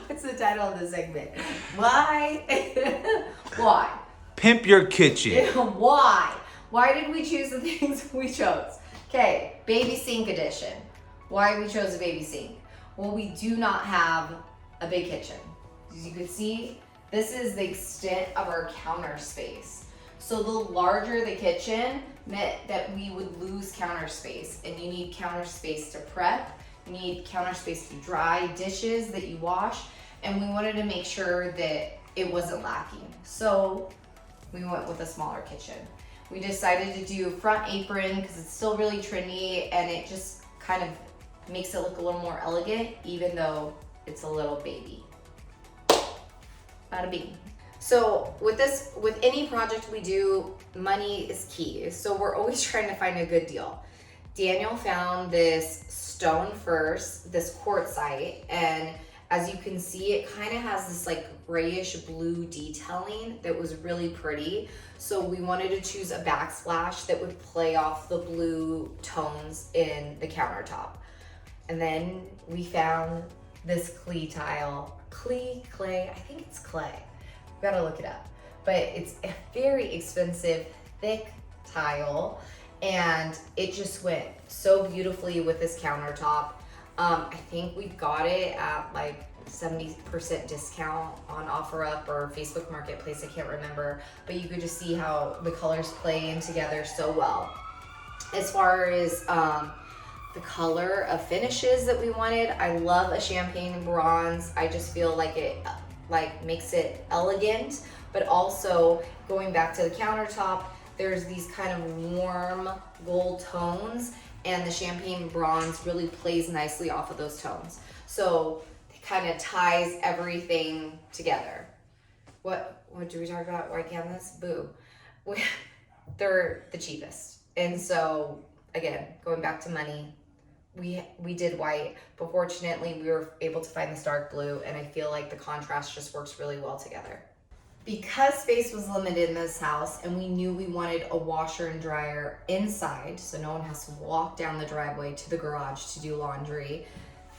What's the title of the segment? Why? Why? Pimp your kitchen. Why? Why did we choose the things we chose? Okay, baby sink edition. Why we chose a baby sink? Well, we do not have a big kitchen. As you can see, this is the extent of our counter space. So the larger the kitchen meant that we would lose counter space, and you need counter space to prep, you need counter space to dry dishes that you wash, and we wanted to make sure that it wasn't lacking. So we went with a smaller kitchen. We decided to do front apron because it's still really trendy and it just kind of makes it look a little more elegant, even though it's a little baby. Bada bing. So with any project we do, money is key. So we're always trying to find a good deal. Daniel found this stone first, this quartzite, and as you can see, it kind of has this like grayish blue detailing that was really pretty. So we wanted to choose a backsplash that would play off the blue tones in the countertop. And then we found this clay, I think it's clay. We gotta look it up. But it's a very expensive, thick tile, and it just went so beautifully with this countertop. I think we got it at like 70% discount on OfferUp or Facebook Marketplace, I can't remember, but you could just see how the colors play in together so well. As far as the color of finishes that we wanted, I love a champagne bronze. I just feel like it makes it elegant, but also going back to the countertop, there's these kind of warm gold tones, and the champagne bronze really plays nicely off of those tones. So it kind of ties everything together. What did we talk about? White canvas? Boo. They're the cheapest. And so again, going back to money, we did white, but fortunately we were able to find this dark blue, and I feel like the contrast just works really well together. Because space was limited in this house and we knew we wanted a washer and dryer inside so no one has to walk down the driveway to the garage to do laundry,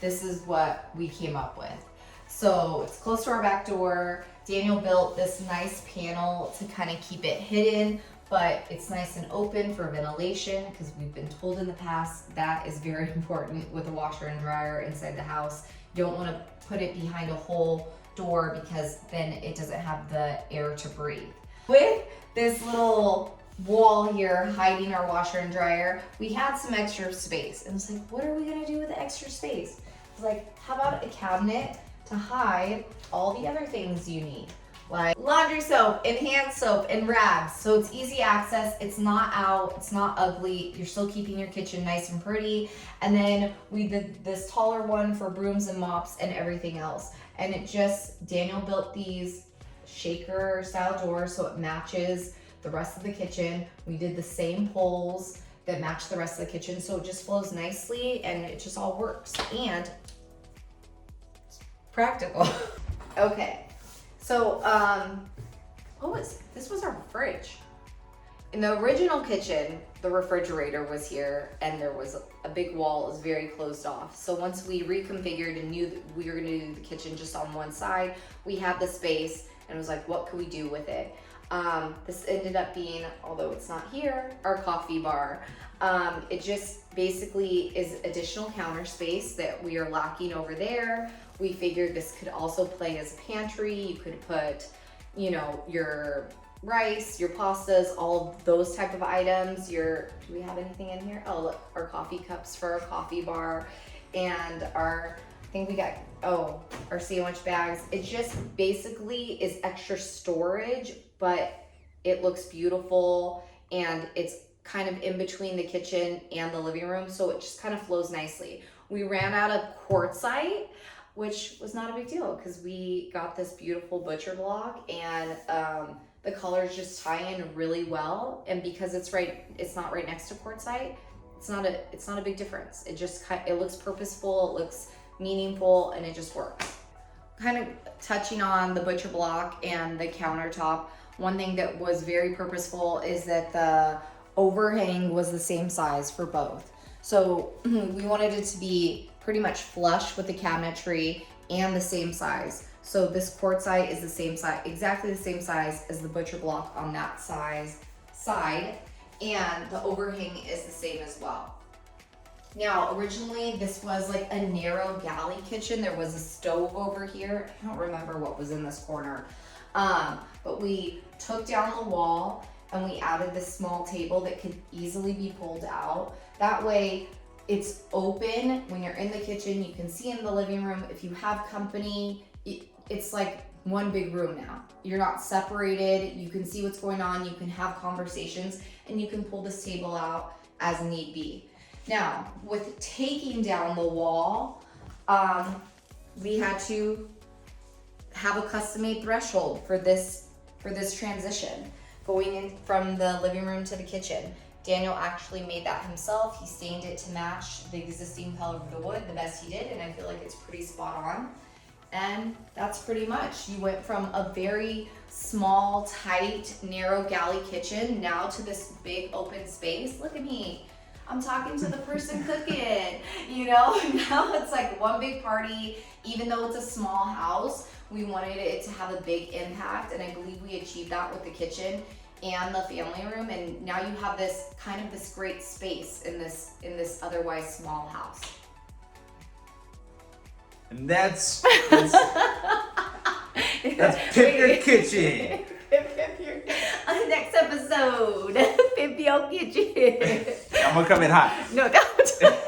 this is what we came up with. So it's close to our back door. Daniel built this nice panel to kind of keep it hidden, but it's nice and open for ventilation because we've been told in the past that is very important with a washer and dryer inside the house. You don't want to put it behind a whole door because then it doesn't have the air to breathe. With this little wall here hiding our washer and dryer, we had some extra space, and it's like, what are we gonna do with the extra space? It's like, how about a cabinet to hide all the other things you need, like laundry soap and hand soap and rags, so it's easy access, it's not out, it's not ugly, you're still keeping your kitchen nice and pretty. And then we did this taller one for brooms and mops and everything else. And it just, Daniel built these shaker style doors so it matches the rest of the kitchen. We did the same poles that match the rest of the kitchen, so it just flows nicely and it just all works. And it's practical. Okay, so this was our fridge. In the original kitchen, the refrigerator was here and there was a big wall. It was very closed off. So once we reconfigured and knew that we were gonna do the kitchen just on one side, we had the space and it was like, what could we do with it? This ended up being, although it's not here, our coffee bar. It just basically is additional counter space that we are lacking over there. We figured this could also play as a pantry. You could put, your rice, your pastas, all of those type of items. Do we have anything in here? Oh, look, our coffee cups for our coffee bar, and our sandwich bags. It just basically is extra storage, but it looks beautiful, and it's kind of in between the kitchen and the living room, so it just kind of flows nicely. We ran out of quartzite, which was not a big deal because we got this beautiful butcher block, and the colors just tie in really well. And because it's not right next to quartzite, it's not a big difference. It looks purposeful, it looks meaningful, and it just works. Kind of touching on the butcher block and the countertop, one thing that was very purposeful is that the overhang was the same size for both. So we wanted it to be pretty much flush with the cabinetry and the same size. So this quartzite is the same size, exactly the same size as the butcher block on that side, and the overhang is the same as well. Now, originally this was like a narrow galley kitchen. There was a stove over here. I don't remember what was in this corner. But we took down the wall and we added this small table that could easily be pulled out. That way it's open when you're in the kitchen. You can see in the living room. If you have company, it's like one big room now. You're not separated. You can see what's going on. You can have conversations, and you can pull this table out as need be. Now, with taking down the wall, we had to have a custom-made threshold for this transition, going in from the living room to the kitchen. Daniel actually made that himself. He stained it to match the existing color of the wood the best he did, and I feel like it's pretty spot on. And that's pretty much. You went from a very small, tight, narrow galley kitchen now to this big open space. Look at me. I'm talking to the person cooking, you know? Now it's like one big party. Even though it's a small house, we wanted it to have a big impact, and I believe we achieved that with the kitchen and the family room. And now you have this kind of this great space in this otherwise small house. And that's Pimp Your Kitchen. On the next episode, Pimp Your Kitchen. I'm gonna come in hot. No, don't.